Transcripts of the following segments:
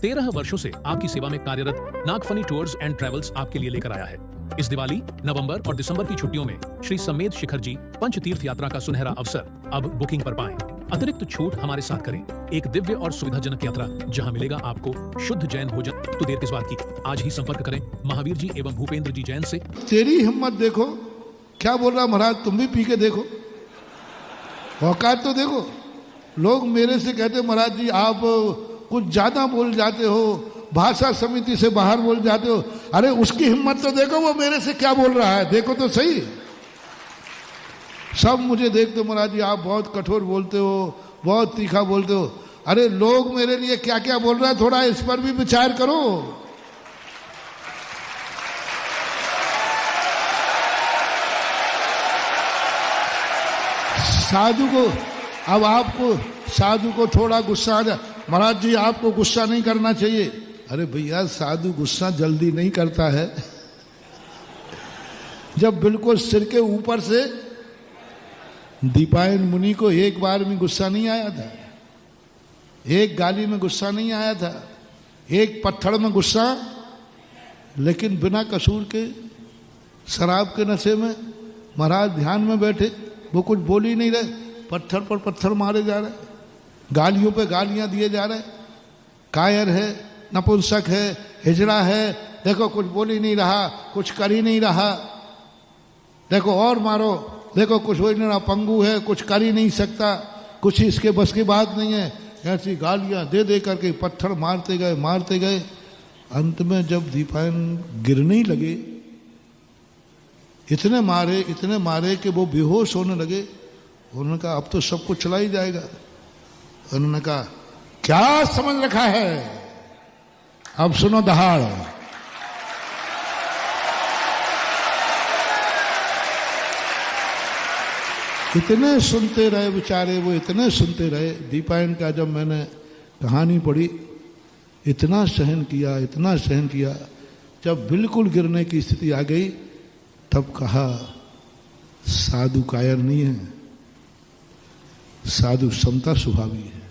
13 वर्षों से आपकी सेवा में कार्यरत नागफनी टूर्स एंड ट्रेवल्स आपके लिए लेकर आया है। इस दिवाली, नवंबर और दिसंबर की छुट्टियों में श्री समेत शिखर जी पंचतीर्थ यात्रा का सुनहरा अवसर अब बुकिंग पर पाएं। अतिरिक्त छूट हमारे साथ करें। एक दिव्य और सुविधाजनक यात्रा जहां मिलेगा आपको शुद्ध जैन भोजन। तो देर किस बात की, आज ही संपर्क करें महावीर जी एवं भूपेंद्र जी जैन से। तेरी हिम्मत देखो, क्या बोल रहा महाराज, तुम भी पी के देखो, औकात तो देखो। लोग मेरे से कहते महाराज जी आप कुछ ज्यादा बोल जाते हो, भाषा समिति से बाहर बोल जाते हो। अरे उसकी हिम्मत तो देखो, वो मेरे से क्या बोल रहा है, देखो तो सही। सब मुझे देखते हो महाराज जी आप बहुत कठोर बोलते हो, बहुत तीखा बोलते हो। अरे लोग मेरे लिए क्या क्या बोल रहा है, थोड़ा इस पर भी विचार करो। साधु को, अब आपको साधु को थोड़ा गुस्सा आ जाए, महाराज जी आपको गुस्सा नहीं करना चाहिए। अरे भैया साधु गुस्सा जल्दी नहीं करता है। जब बिल्कुल सिर के ऊपर से दीपायन मुनि को एक बार में गुस्सा नहीं आया था, एक गाली में गुस्सा नहीं आया था, एक पत्थर में गुस्सा, लेकिन बिना कसूर के शराब के नशे में महाराज ध्यान में बैठे, वो कुछ बोल ही नहीं रहे, पत्थर पर पत्थर मारे जा रहे, गालियों पे गालियां दिए जा रहे। कायर है, नपुंसक है, हिजड़ा है, देखो कुछ बोल ही नहीं रहा, कुछ कर ही नहीं रहा, देखो और मारो, देखो कुछ हो ही नहीं रहा, पंगु है, कुछ कर ही नहीं सकता, कुछ इसके बस की बात नहीं है। ऐसी गालियां दे दे करके पत्थर मारते गए मारते गए। अंत में जब दीपायन गिरने ही लगे, इतने मारे कि वो बेहोश होने लगे। उन्होंने कहा अब तो सब कुछ चला ही जाएगा। उन्होंने कहा क्या समझ रखा है, अब सुनो दहाड़। इतने सुनते रहे बेचारे, वो इतने सुनते रहे। दीपायन का जब मैंने कहानी पढ़ी, इतना सहन किया, इतना सहन किया। जब बिल्कुल गिरने की स्थिति आ गई, तब कहा साधु कायर नहीं है, साधु समता स्वभावी है।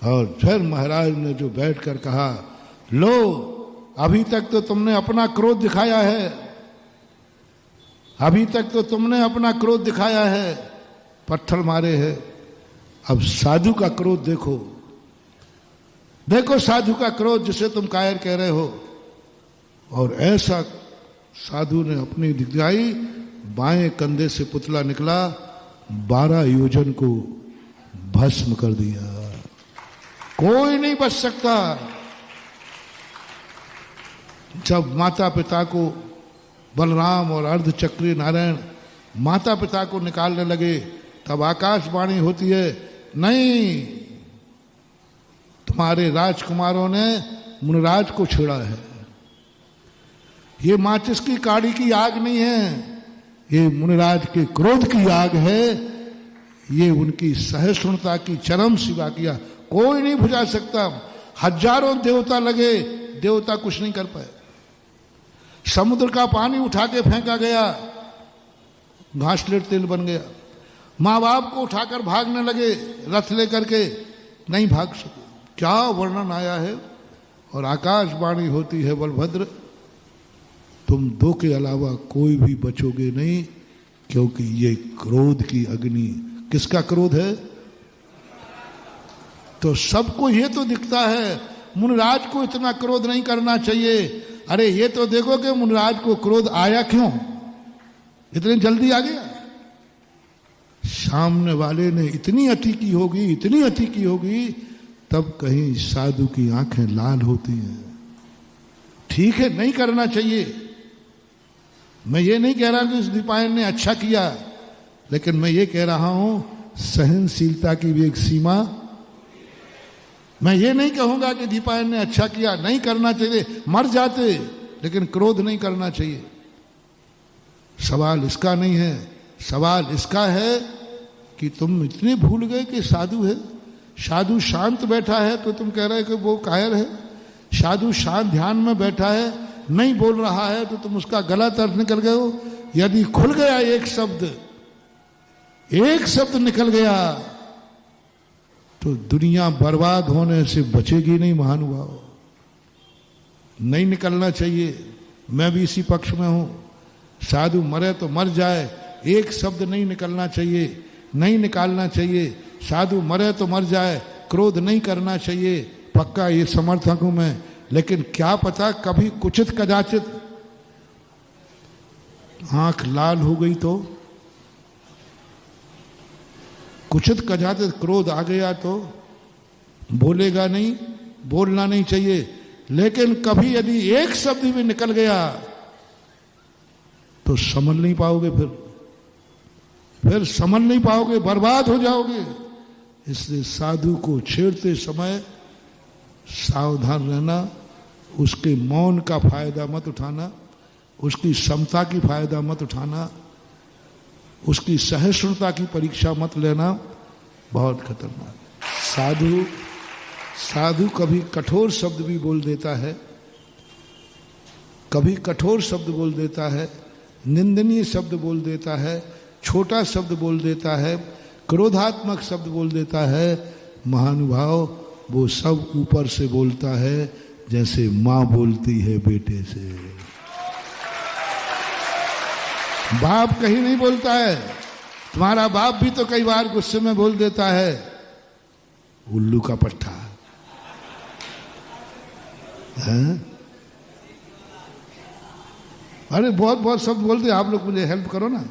और फिर महाराज ने जो बैठकर कहा, लो अभी तक तो तुमने अपना क्रोध दिखाया है, अभी तक तो तुमने अपना क्रोध दिखाया है, पत्थर मारे हैं, अब साधु का क्रोध देखो, देखो साधु का क्रोध जिसे तुम कायर कह रहे हो। और ऐसा साधु ने अपनी दिखाई, बाएं कंधे से पुतला निकला, 12 योजन को भस्म कर दिया। कोई नहीं बच सकता। जब माता पिता को बलराम और अर्धचक्री नारायण माता पिता को निकालने लगे, तब आकाशवाणी होती है, नहीं तुम्हारे राजकुमारों ने मुनिराज को छेड़ा है। ये माचिस की काड़ी की आग नहीं है, ये मुनिराज के क्रोध की आग है। ये उनकी सहिष्णुता की चरम सीमा किया, कोई नहीं बुझा सकता। हजारों देवता लगे, देवता कुछ नहीं कर पाए। समुद्र का पानी उठा के फेंका गया, घासलेट तेल बन गया। माँ बाप को उठाकर भागने लगे रथ लेकर के, नहीं भाग सके। क्या वर्णन आया है। और आकाशवाणी होती है, बलभद्र तुम दो के अलावा कोई भी बचोगे नहीं, क्योंकि ये क्रोध की अग्नि, किसका क्रोध है? तो सबको ये तो दिखता है मुनिराज को इतना क्रोध नहीं करना चाहिए। अरे ये तो देखो कि मुनिराज को क्रोध आया क्यों, इतनी जल्दी आ गया। सामने वाले ने इतनी अति की होगी, इतनी अति की होगी, तब कहीं साधु की आंखें लाल होती हैं। ठीक है, नहीं करना चाहिए। मैं ये नहीं कह रहा कि इस दीपायन ने अच्छा किया, लेकिन मैं ये कह रहा हूं सहनशीलता की भी एक सीमा। मैं ये नहीं कहूंगा कि दीपायन ने अच्छा किया, नहीं करना चाहिए, मर जाते, लेकिन क्रोध नहीं करना चाहिए। सवाल इसका नहीं है, सवाल इसका है कि तुम इतने भूल गए कि साधु है। साधु शांत बैठा है तो तुम कह रहे कि वो कायर है। साधु शांत ध्यान में बैठा है, नहीं बोल रहा है, तो तुम उसका गलत अर्थ निकल गए हो। यदि खुल गया एक शब्द निकल गया, तो दुनिया बर्बाद होने से बचेगी नहीं महानुभाव। नहीं निकलना चाहिए। मैं भी इसी पक्ष में हूं। साधु मरे तो मर जाए, एक शब्द नहीं निकलना चाहिए, नहीं निकालना चाहिए। साधु मरे तो मर जाए, क्रोध नहीं करना चाहिए, पक्का ये समर्थक हूं मैं। लेकिन क्या पता कभी कुचित कदाचित आंख लाल हो गई तो, कुचित कदाचित क्रोध आ गया तो बोलेगा नहीं, बोलना नहीं चाहिए। लेकिन कभी यदि एक शब्द भी निकल गया तो समझ नहीं पाओगे, फिर समझ नहीं पाओगे, बर्बाद हो जाओगे। इसलिए साधु को छेड़ते समय सावधान रहना, उसके मौन का फायदा मत उठाना, उसकी समता की फायदा मत उठाना, उसकी सहिष्णुता की परीक्षा मत लेना, बहुत खतरनाक। साधु कभी कठोर शब्द भी बोल देता है, कभी कठोर शब्द बोल देता है, निंदनीय शब्द बोल देता है, छोटा शब्द बोल देता है, क्रोधात्मक शब्द बोल देता है। महानुभाव वो सब ऊपर से बोलता है, जैसे मां बोलती है बेटे से। बाप कहीं नहीं बोलता है। तुम्हारा बाप भी तो कई बार गुस्से में बोल देता है, उल्लू का पट्टा है? अरे बहुत बहुत शब्द बोलते हैं। आप लोग मुझे हेल्प करो ना।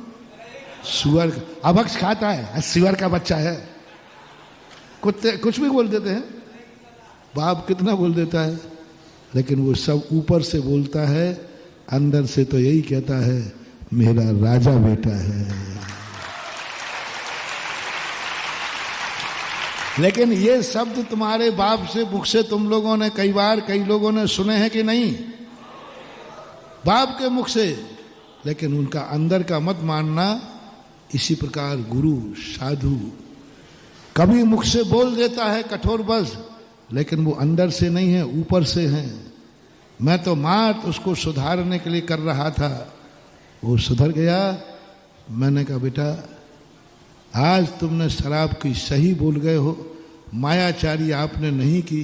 सुअर अभक्ष खाता है, सुअर का बच्चा है, कुत्ते कुछ भी बोल देते हैं। बाप कितना बोल देता है, लेकिन वो सब ऊपर से बोलता है, अंदर से तो यही कहता है मेरा राजा बेटा है। लेकिन ये शब्द तुम्हारे बाप से, मुख से तुम लोगों ने कई लोगों ने सुने हैं कि नहीं? बाप के मुख से। लेकिन उनका अंदर का मत मानना। इसी प्रकार गुरु साधु कभी मुख से बोल देता है कठोर बस, लेकिन वो अंदर से नहीं है, ऊपर से है। मैं तो मात उसको सुधारने के लिए कर रहा था, वो सुधर गया। मैंने कहा बेटा आज तुमने शराब की सही बोल गए हो, मायाचारी आपने नहीं की,